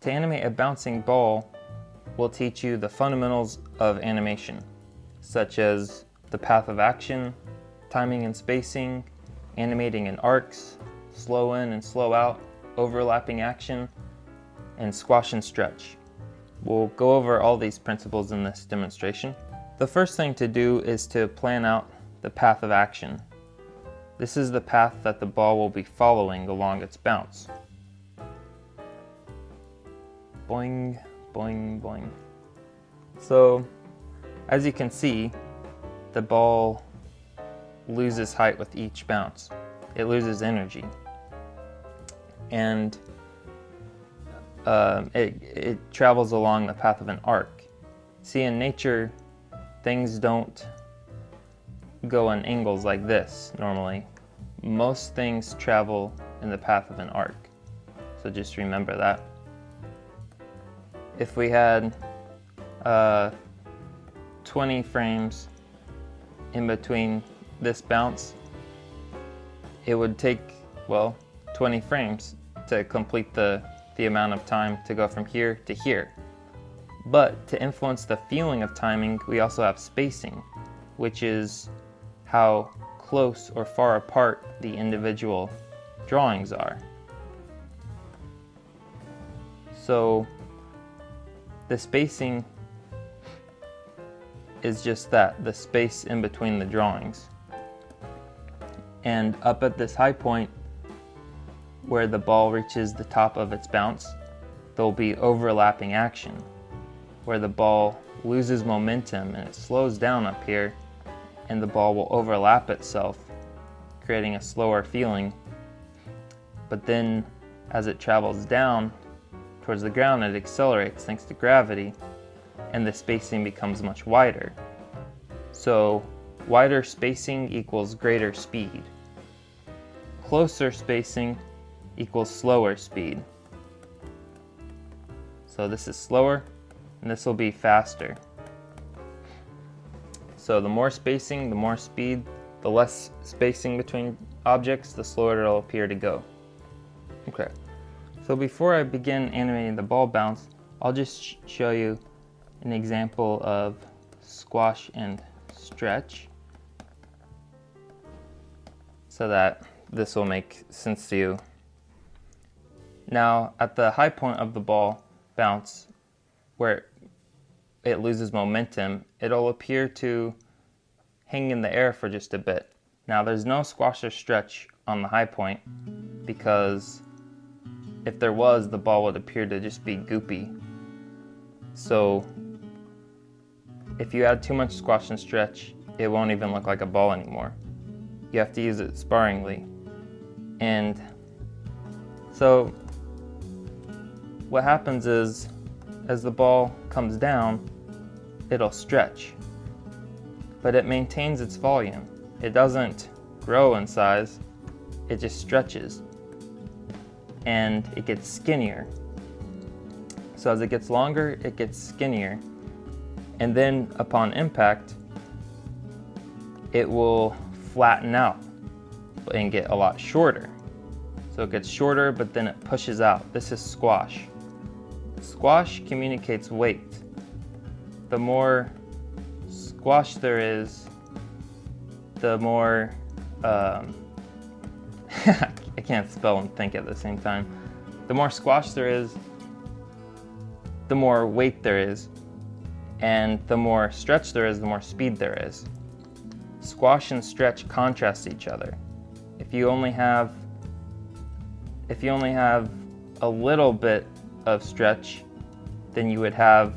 To animate a bouncing ball will teach you the fundamentals of animation, such as the path of action, timing and spacing, animating in arcs, slow in and slow out, overlapping action, and squash and stretch. We'll go over all these principles in this demonstration. The first thing to do is to plan out the path of action. This is the path that the ball will be following along its bounce. Boing, boing, boing. So, as you can see, the ball loses height with each bounce. It loses energy. And it travels along the path of an arc. See, in nature, things don't go on angles like this normally. Most things travel in the path of an arc. So just remember that. If we had 20 frames in between this bounce, it would take, well, 20 frames to complete the amount of time to go from here to here. But to influence the feeling of timing, we also have spacing, which is how close or far apart the individual drawings are. So the spacing is just that, the space in between the drawings. And up at this high point, where the ball reaches the top of its bounce, there'll be overlapping action, where the ball loses momentum and it slows down up here, and the ball will overlap itself, creating a slower feeling. But then, as it travels down towards the ground, it accelerates thanks to gravity, and the spacing becomes much wider. So, wider spacing equals greater speed. Closer spacing equals slower speed. So this is slower, and this will be faster. So the more spacing, the more speed, the less spacing between objects, the slower it'll appear to go. Okay, so before I begin animating the ball bounce, I'll just show you an example of squash and stretch so that this will make sense to you. Now, at the high point of the ball bounce, where it loses momentum, it'll appear to hang in the air for just a bit. Now, there's no squash or stretch on the high point, because if there was, the ball would appear to just be goopy. So if you add too much squash and stretch, it won't even look like a ball anymore. You have to use it sparingly. And so what happens is, as the ball comes down, it'll stretch, but it maintains its volume. It doesn't grow in size, it just stretches, and it gets skinnier. So as it gets longer, it gets skinnier, and then upon impact, it will flatten out and get a lot shorter. So it gets shorter, but then it pushes out. This is squash. Squash communicates weight. The more squash there is, the more, I can't spell and think at the same time. The more squash there is, the more weight there is, and the more stretch there is, the more speed there is. Squash and stretch contrast each other. If you only have a little bit of stretch, then you would have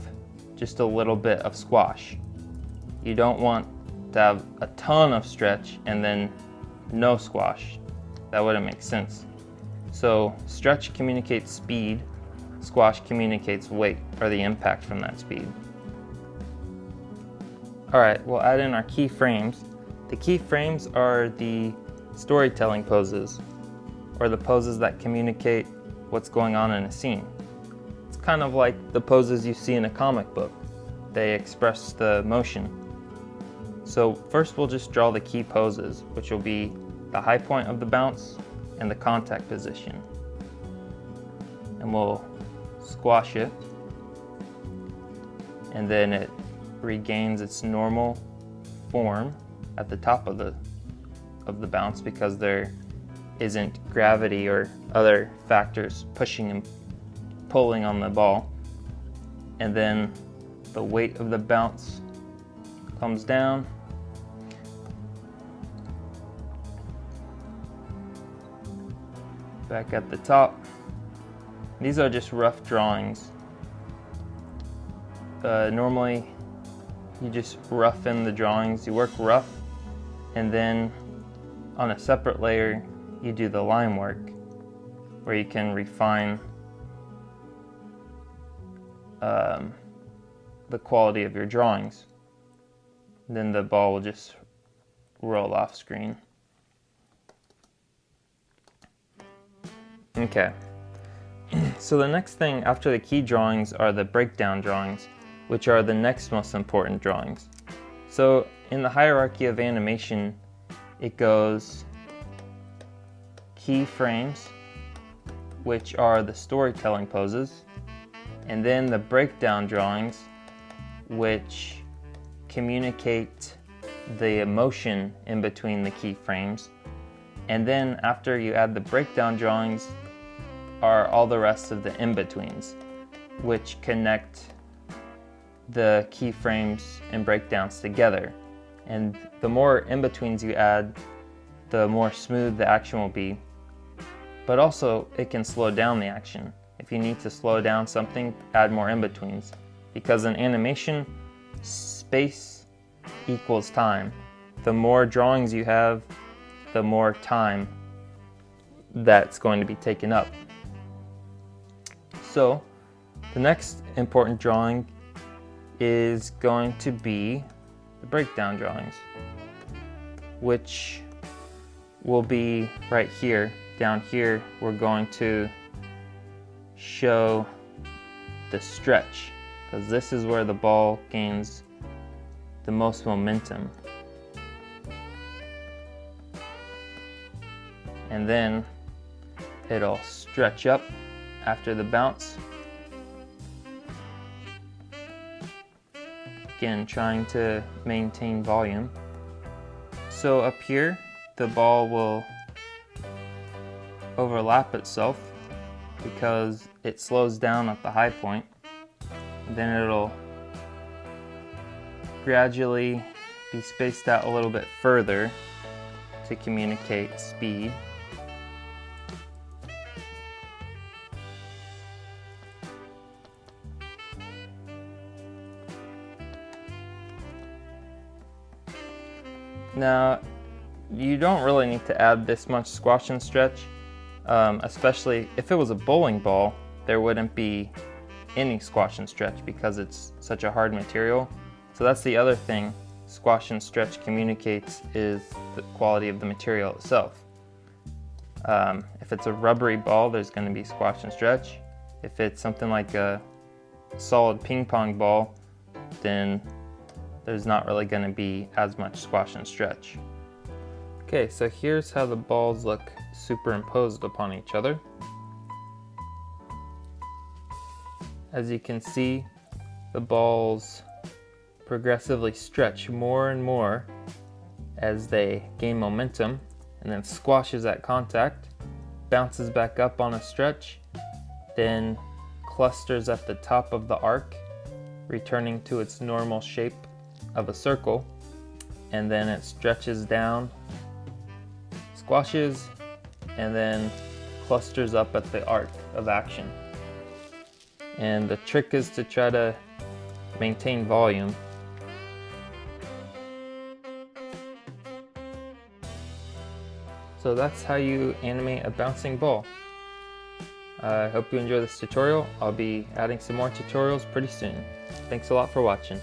just a little bit of squash. You don't want to have a ton of stretch and then no squash. That wouldn't make sense. So stretch communicates speed, squash communicates weight, or the impact from that speed. Alright, we'll add in our keyframes. The keyframes are the storytelling poses, or the poses that communicate what's going on in a scene. It's kind of like the poses you see in a comic book. They express the motion. So first we'll just draw the key poses, which will be the high point of the bounce and the contact position. And we'll squash it, and then it regains its normal form at the top of the bounce because there isn't gravity or other factors pushing and pulling on the ball. And then the weight of the bounce comes down. Back at the top. These are just rough drawings. Normally you just rough in the drawings, you work rough, and then on a separate layer you do the line work where you can refine the quality of your drawings. Then the ball will just roll off screen. Okay, so the next thing after the key drawings are the breakdown drawings, which are the next most important drawings. So in the hierarchy of animation, it goes keyframes, which are the storytelling poses, and then the breakdown drawings, which communicate the emotion in between the keyframes. And then after you add the breakdown drawings are all the rest of the in-betweens, which connect the keyframes and breakdowns together. And the more in-betweens you add, the more smooth the action will be. But also it can slow down the action. If you need to slow down something, add more in-betweens. Because in animation, space equals time. The more drawings you have, the more time that's going to be taken up. So the next important drawing is going to be the breakdown drawings, which will be right here. Down here we're going to show the stretch, because this is where the ball gains the most momentum. And then it'll stretch up after the bounce. Again, trying to maintain volume. So up here, the ball will overlap itself because it slows down at the high point. Then it'll gradually be spaced out a little bit further to communicate speed. Now, you don't really need to add this much squash and stretch, especially if it was a bowling ball, there wouldn't be any squash and stretch because it's such a hard material. So that's the other thing squash and stretch communicates, is the quality of the material itself. If it's a rubbery ball, there's going to be squash and stretch. If it's something like a solid ping pong ball, then there's not really going to be as much squash and stretch. Okay, so here's how the balls look superimposed upon each other. As you can see, the balls progressively stretch more and more as they gain momentum, and then squashes at contact, bounces back up on a stretch, then clusters at the top of the arc, returning to its normal shape of a circle, and then it stretches down, squashes, and then clusters up at the arc of action. And the trick is to try to maintain volume. So that's how you animate a bouncing ball. I hope you enjoy this tutorial. I'll be adding some more tutorials pretty soon. Thanks a lot for watching.